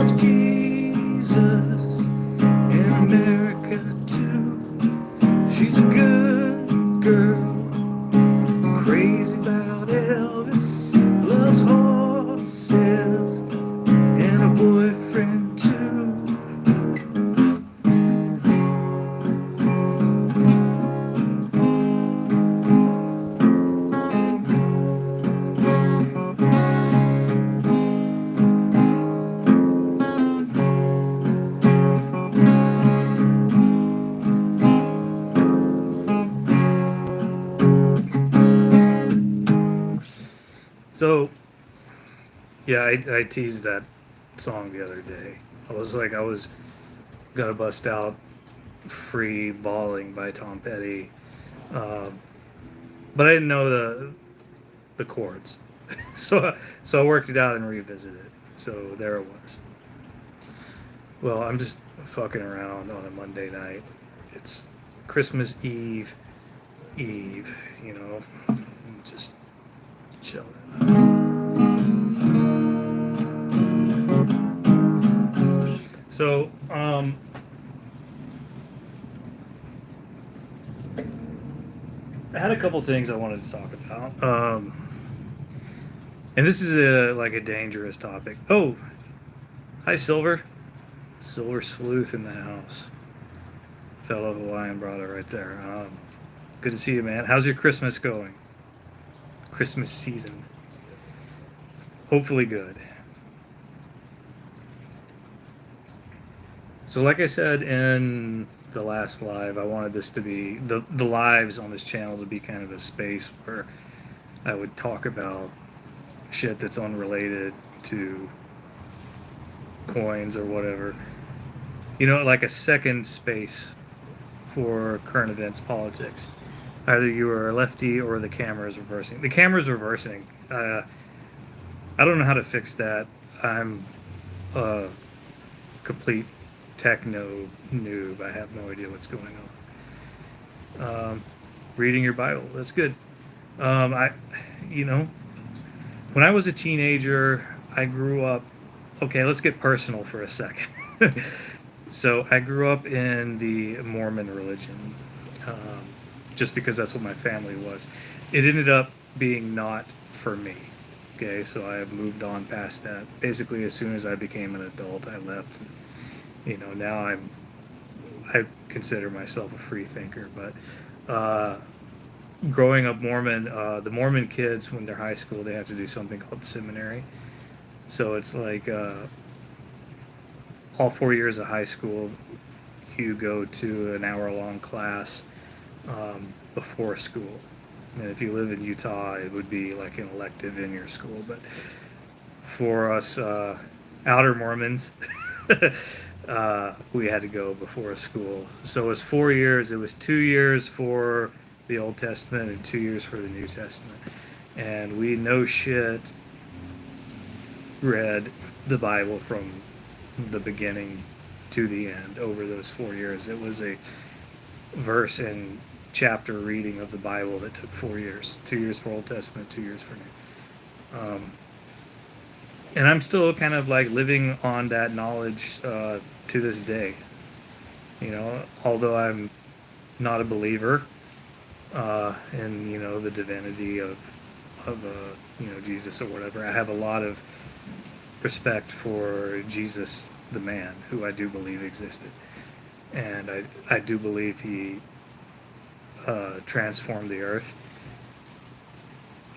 loves Jesus in America too. She's a good girl, crazy about Elvis, loves horses and a boyfriend too. So, yeah, I teased that song the other day. I was gonna bust out "Free Balling" by Tom Petty, um, but I didn't know the chords, so I worked it out and revisited it. So there it was. Well, I'm just fucking around on a Monday night. It's Christmas Eve, you know, I'm just chilling. So, I had a couple things I wanted to talk about. And this is a dangerous topic. Oh, hi, Silver. Silver Sleuth in the house. Fellow Hawaiian brother right there. Good to see you, man. How's your Christmas going? Christmas season. Hopefully good. So, like I said in the last live, I wanted this to be the lives on this channel to be kind of a space where I would talk about shit that's unrelated to coins or whatever. You know, like a second space for current events politics. Either you are a lefty or the camera is reversing. The camera's reversing. I don't know how to fix that. I'm a complete techno noob. I have no idea what's going on. Reading your Bible, that's good. I, you know, when I was a teenager, I grew up. Okay, let's get personal for a second. So I grew up in the Mormon religion, just because that's what my family was. It ended up being not for me. Okay, so I have moved on past that. Basically, as soon as I became an adult, I left. You know, now I consider myself a free thinker, but growing up Mormon, the Mormon kids when they're high school, they have to do something called seminary. So it's like all 4 years of high school, you go to an hour-long class before school. And if you live in Utah, it would be like an elective in your school. But for us outer Mormons, we had to go before school. So it was 4 years. It was 2 years for the Old Testament and 2 years for the New Testament. And we no shit read the Bible from the beginning to the end over those 4 years. It was a verse and chapter reading of the Bible that took 4 years. 2 years for Old Testament, 2 years for New. And I'm still kind of like living on that knowledge to this day. You know, although I'm not a believer in, you know, the divinity of you know, Jesus or whatever, I have a lot of respect for Jesus the man, who I do believe existed. And I do believe he transformed the earth.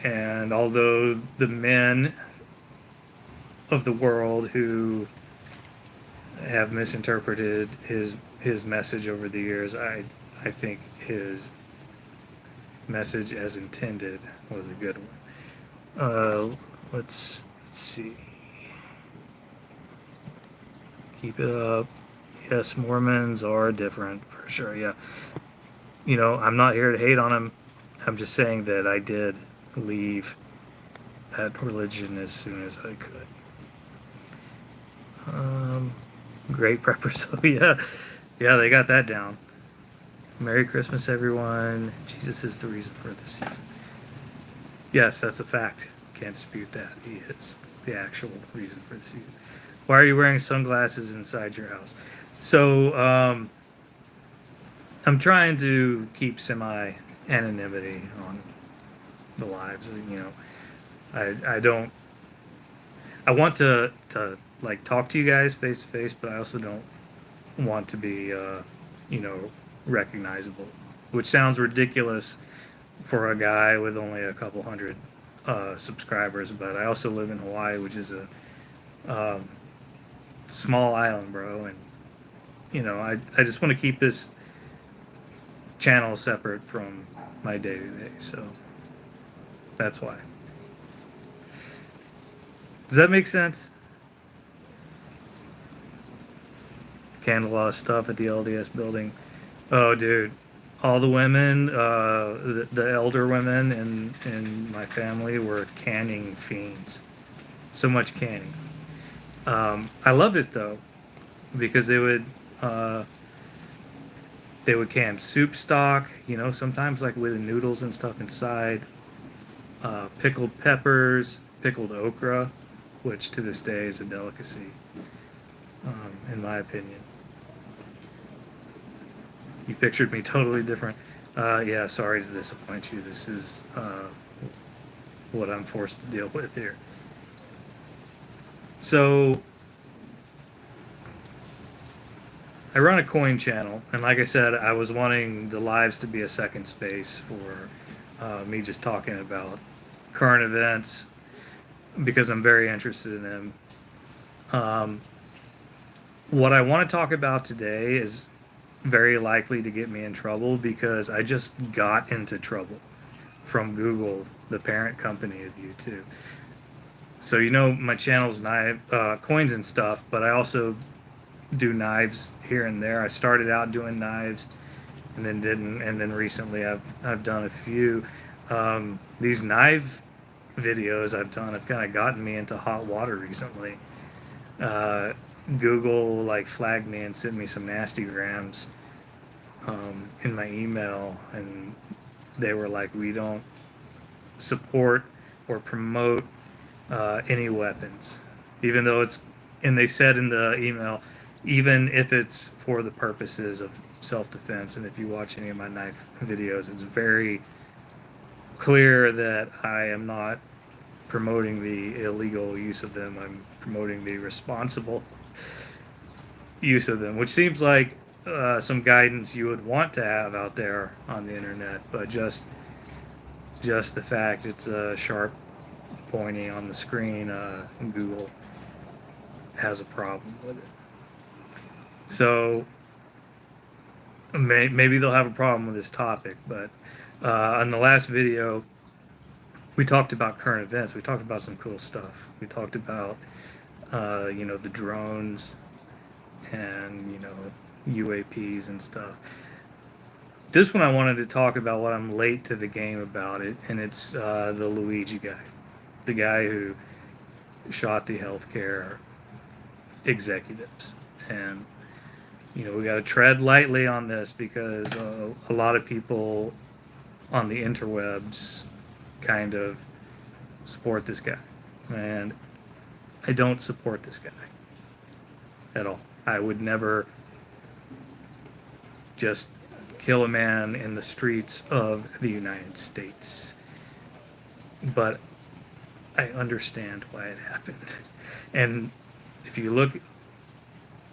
And although the men of the world who have misinterpreted his message over the years, I think his message as intended was a good one. Let's see. Keep it up. Yes, Mormons are different for sure. Yeah, you know, I'm not here to hate on them. I'm just saying that I did leave that religion as soon as I could. Great preppers. So yeah, they got that down. Merry Christmas, everyone. Jesus is the reason for the season. Yes, that's a fact. Can't dispute that. He is the actual reason for the season. Why are you wearing sunglasses inside your house? So I'm trying to keep semi anonymity on the lives. You know, I don't. I want to like talk to you guys face to face, but I also don't want to be you know, recognizable, which sounds ridiculous for a guy with only a couple hundred subscribers. But I also live in Hawaii, which is a um, small island, bro, and you know, I just want to keep this channel separate from my day to day. So that's why. Does that make sense? Candle stuff at the LDS building. Oh, dude, all the women, the elder women in my family were canning fiends. So much canning. I loved it though because uh, they would can soup stock. You know, sometimes like with the noodles and stuff inside. Pickled peppers, pickled okra, which to this day is a delicacy, in my opinion. You pictured me totally different. Yeah, sorry to disappoint you. This is what I'm forced to deal with here. So I run a coin channel, and like I said, I was wanting the lives to be a second space for me just talking about current events because I'm very interested in them. Um, what I want to talk about today is very likely to get me in trouble because I just got into trouble from Google, the parent company of YouTube. So you know my channel's knife coins and stuff, but I also do knives here and there. I started out doing knives and then didn't, and then recently I've done a few. These knife videos I've done have kind of gotten me into hot water recently. Uh, Google like flagged me and sent me some nasty grams in my email, and they were like, "We don't support or promote any weapons," even though it's. And they said in the email, even if it's for the purposes of self-defense. And if you watch any of my knife videos, it's very clear that I am not promoting the illegal use of them. I'm promoting the responsible use of them, which seems like some guidance you would want to have out there on the internet, but just the fact it's a sharp pointing on the screen, Google has a problem with it. So maybe they'll have a problem with this topic, but on the last video, we talked about current events. We talked about some cool stuff. We talked about, you know, the drones and, you know, UAPs and stuff. This one I wanted to talk about what I'm late to the game about it, and it's the Luigi guy. The guy who shot the healthcare executives. And, you know, we got to tread lightly on this because a lot of people on the interwebs kind of support this guy. And I don't support this guy at all. I would never just kill a man in the streets of the United States. But I understand why it happened. And if you look,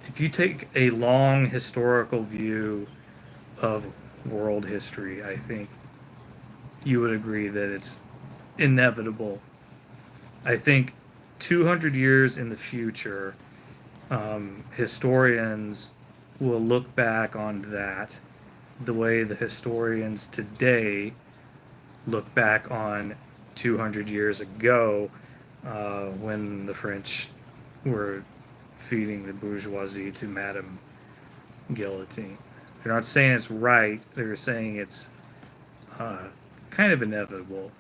if you take a long historical view of world history, I think you would agree that it's inevitable. I think 200 years in the future, historians will look back on that the way the historians today look back on 200 years ago when the French were feeding the bourgeoisie to Madame Guillotine. They're not saying it's right, they're saying it's kind of inevitable.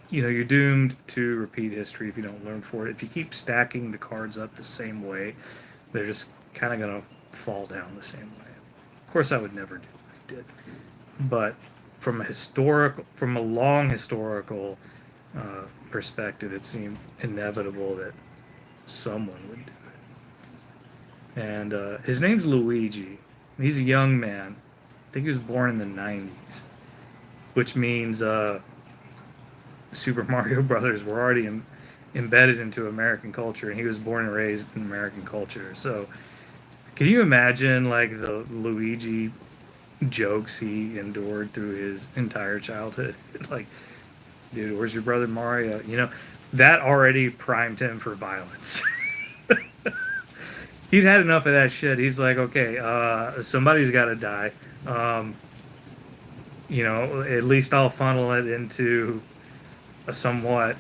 You know, you're doomed to repeat history if you don't learn for it. If you keep stacking the cards up the same way, they're just kind of going to fall down the same way. Of course, I would never do what I did. But from a long historical perspective, it seemed inevitable that someone would do it. And his name's Luigi. He's a young man. I think he was born in the 90s, which means Super Mario Brothers were already embedded into American culture, and he was born and raised in American culture. So, can you imagine like the Luigi jokes he endured through his entire childhood? It's like, dude, where's your brother Mario? That already primed him for violence. He'd had enough of that shit. He's like, okay, somebody's got to die. Um, at least I'll funnel it into a somewhat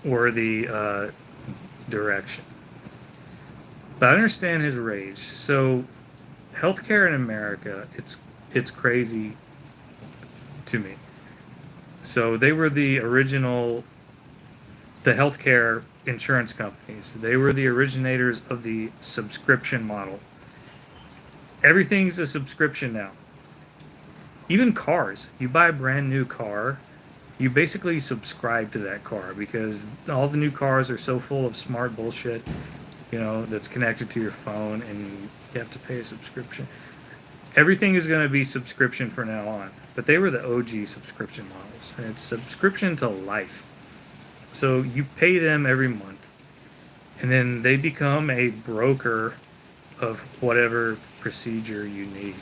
worthy direction. But I understand his rage. So, healthcare in America, it's crazy to me. So they were the original, the healthcare insurance companies. They were the originators of the subscription model. Everything's a subscription now. Even cars. You buy a brand new car, you basically subscribe to that car because all the new cars are so full of smart bullshit, that's connected to your phone, and you have to pay a subscription. Everything is going to be subscription from now on, but they were the OG subscription models, and it's subscription to life. So you pay them every month, and then they become a broker of whatever procedure you need.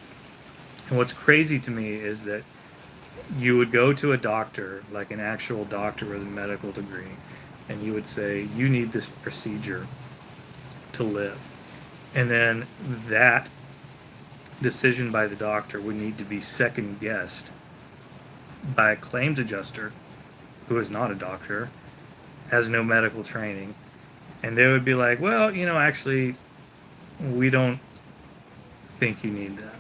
And what's crazy to me is that you would go to a doctor, like an actual doctor with a medical degree, and you would say, you need this procedure to live. And then that decision by the doctor would need to be second guessed by a claims adjuster who is not a doctor, has no medical training, and they would be like, well, actually, we don't think you need that.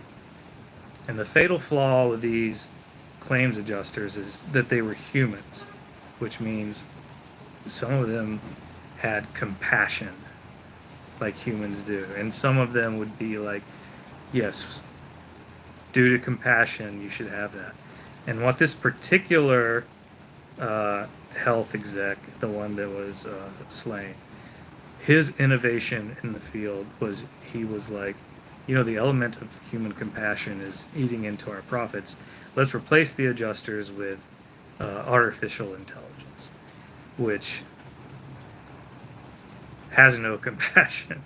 And the fatal flaw with these claims adjusters is that they were humans, which means some of them had compassion like humans do. And some of them would be like, yes, due to compassion, you should have that. And what this particular health exec, the one that was slain, his innovation in the field was he was like, the element of human compassion is eating into our profits. Let's replace the adjusters with artificial intelligence, which has no compassion.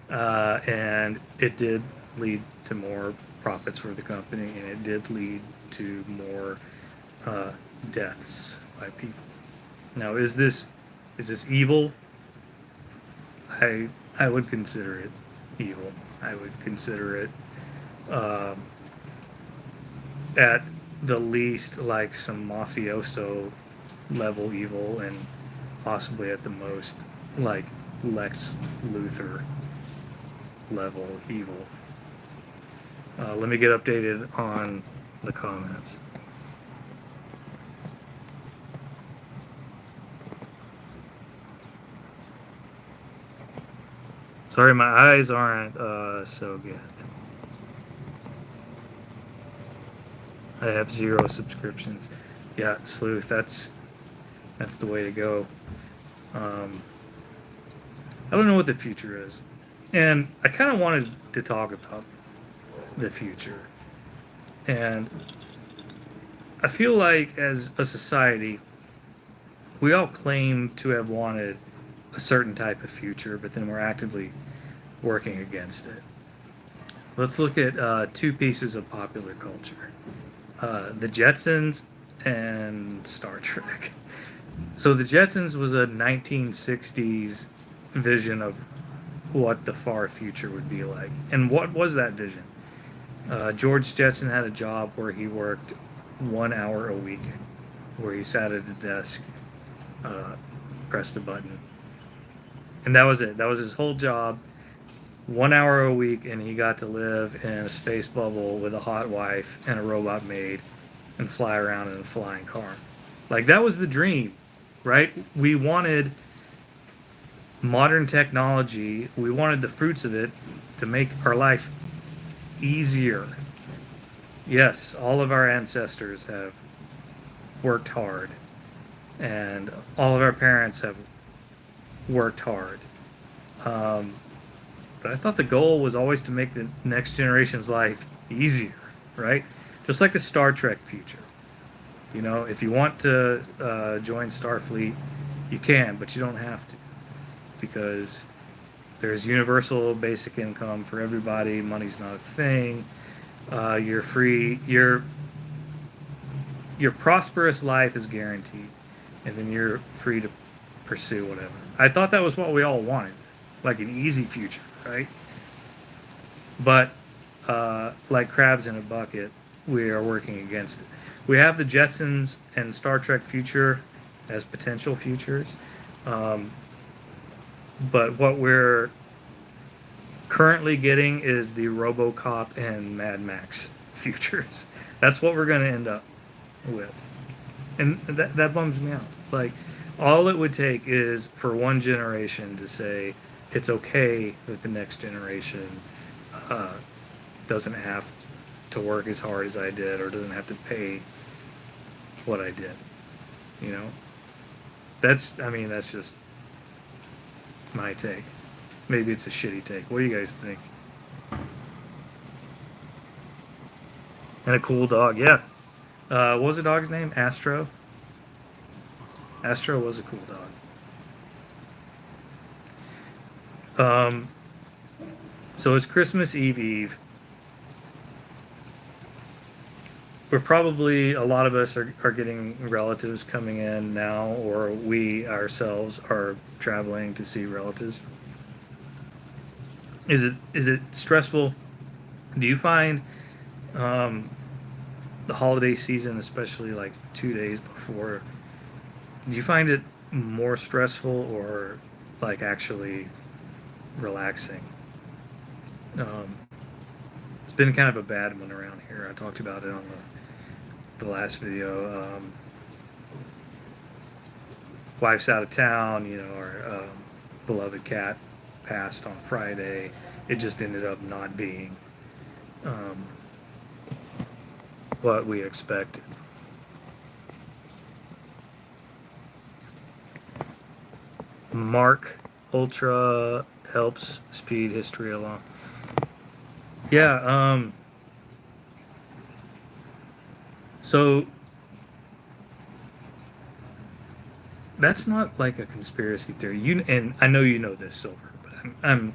And it did lead to more profits for the company, and it did lead to more deaths by people. Now, is this evil? I would consider it evil. I would consider it at the least like some mafioso level evil, and possibly at the most like Lex Luthor level evil. Let me get updated on the comments. Sorry, my eyes aren't so good. I have 0 subscriptions. Yeah, Sleuth, that's the way to go. I don't know what the future is. And I kind of wanted to talk about the future. And I feel like as a society, we all claim to have wanted a certain type of future, but then we're actively working against it. Let's look at 2 pieces of popular culture. The Jetsons and Star Trek. So the Jetsons was a 1960s vision of what the far future would be like. And what was that vision? George Jetson had a job where he worked 1 hour a week, where he sat at a desk, pressed a button. And that was it. That was his whole job. 1 hour a week, and he got to live in a space bubble with a hot wife and a robot maid and fly around in a flying car. Like, that was the dream, right? We wanted modern technology. We wanted the fruits of it to make our life easier. Yes, all of our ancestors have worked hard, and all of our parents have worked hard. Um, but I thought the goal was always to make the next generation's life easier, right? Just like the Star Trek future. You know, if you want to join Starfleet, you can, but you don't have to because there's universal basic income for everybody. Money's not a thing. You're free. Your prosperous life is guaranteed, and then you're free to pursue whatever. I thought that was what we all wanted, like an easy future, right? But like crabs in a bucket, we are working against it. We have the Jetsons and Star Trek future as potential futures, um, but what we're currently getting is the RoboCop and Mad Max futures. That's what we're going to end up with, and that bums me out. Like, all it would take is for one generation to say it's okay that the next generation uh, doesn't have to work as hard as I did or doesn't have to pay what I did. You know, I mean, that's just my take. Maybe it's a shitty take. What do you guys think? And a cool dog, yeah. What was the dog's name? Astro. Astro was a cool dog. So it's Christmas Eve. We're probably, a lot of us are getting relatives coming in now, or we ourselves are traveling to see relatives. Is it stressful? Do you find um, the holiday season, especially like 2 days before, do you find it more stressful or like actually relaxing? Um, it's been kind of a bad one around here. I talked about it on the last video. Wife's out of town, you know, our beloved cat passed on Friday. It just ended up not being um, what we expected. Mark Ultra helps speed history along. Yeah, so that's not like a conspiracy theory. You, and I know you know this, Silver, but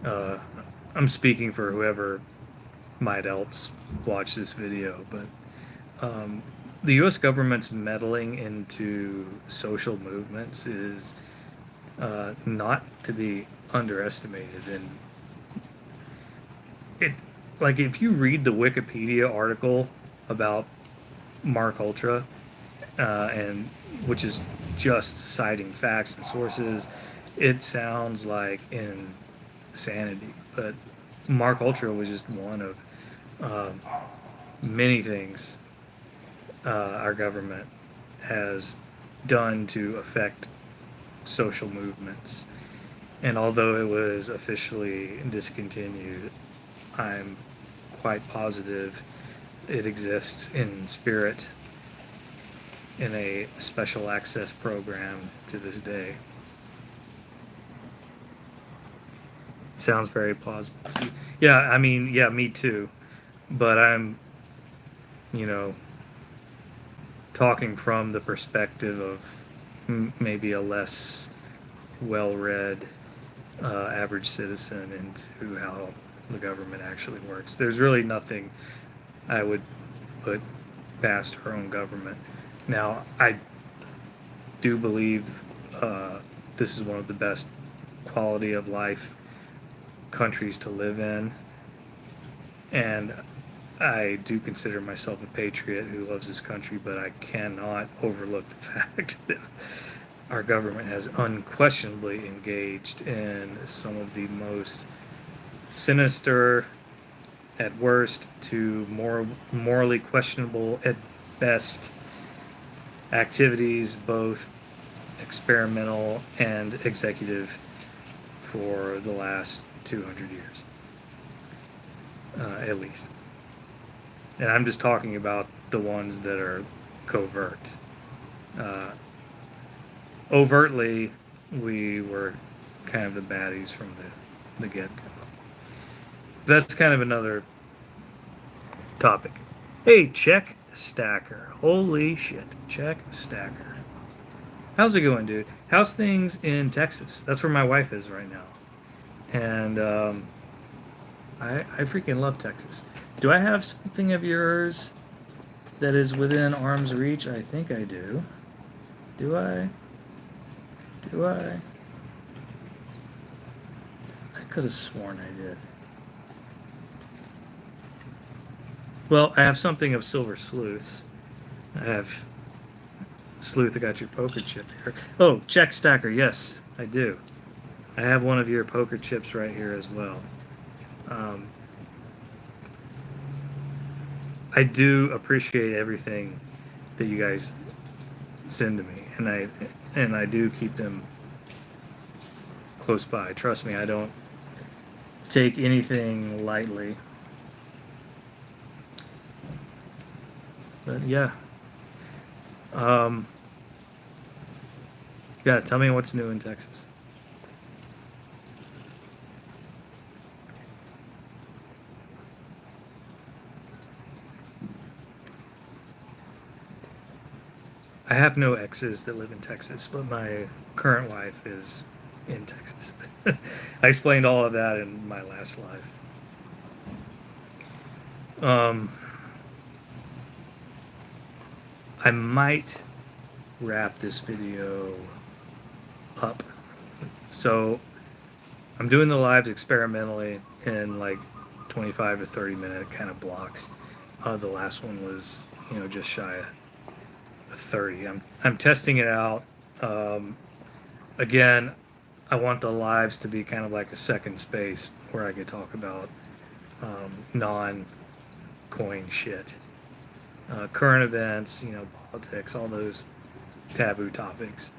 uh, I'm speaking for whoever might else watch this video. But the U.S. government's meddling into social movements is not to be underestimated, and it, like, if you read the Wikipedia article about Mark Ultra, and which is just citing facts and sources, it sounds like insanity. But Mark Ultra was just one of um, many things our government has done to affect social movements. And although it was officially discontinued, I'm quite positive it exists in spirit in a special access program to this day. Sounds very plausible. Yeah, I mean, yeah, me too. But I'm, you know, talking from the perspective of maybe a less well-read average citizen into how the government actually works. There's really nothing I would put past our own government. Now, I do believe this is one of the best quality of life countries to live in, and I do consider myself a patriot who loves this country, but I cannot overlook the fact that our government has unquestionably engaged in some of the most sinister at worst to more morally questionable at best activities, both experimental and executive, for the last 200 years, at least. And I'm just talking about the ones that are covert. Uh, Overtly, we were kind of the baddies from the get-go. That's kind of another topic. Hey, check Stacker. Holy shit. Check Stacker. How's it going, dude? How's things in Texas? That's where my wife is right now. And I freaking love Texas. Do I have something of yours that is within arm's reach? I think I do. Do I? Do I? I could have sworn I did. Well, I have something of Silver Sleuths. I have Sleuth, I got your poker chip here. Oh, check Stacker. Yes, I do. I have one of your poker chips right here as well. I do appreciate everything that you guys send to me, and I do keep them close by. Trust me, I don't take anything lightly. But yeah. Yeah, tell me what's new in Texas. I have no exes that live in Texas, but my current wife is in Texas. I explained all of that in my last live. I might wrap this video up. So I'm doing the lives experimentally in like 25 to 30 minute kind of blocks. The last one was, just shy of 30. I'm testing it out. Again, I want the lives to be kind of like a second space where I could talk about non-coin shit, current events, politics, all those taboo topics.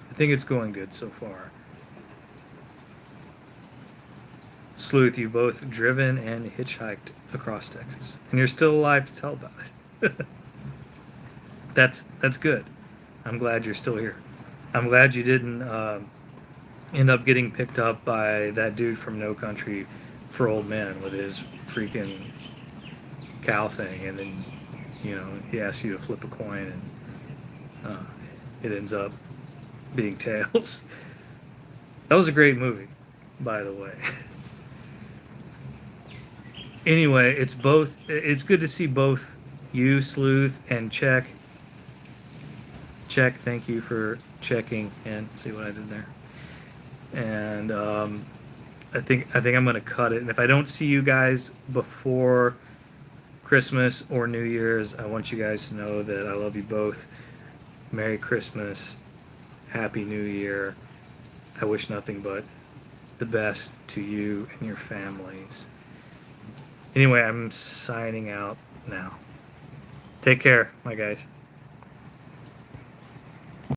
I think it's going good so far. Sleuth, you both driven and hitchhiked across Texas, and you're still alive to tell about it. That's good. I'm glad you're still here. I'm glad you didn't end up getting picked up by that dude from No Country for Old Men with his freaking cow thing, and then he asks you to flip a coin, and it ends up being tails. That was a great movie, by the way. Anyway, it's good to see both you, Sleuth, and Check. Thank you for checking in. See what I did there. And I think I'm gonna cut it. And if I don't see you guys before Christmas or New Year's, I want you guys to know that I love you both. Merry Christmas, Happy New Year. I wish nothing but the best to you and your families. Anyway, I'm signing out now. Take care, my guys.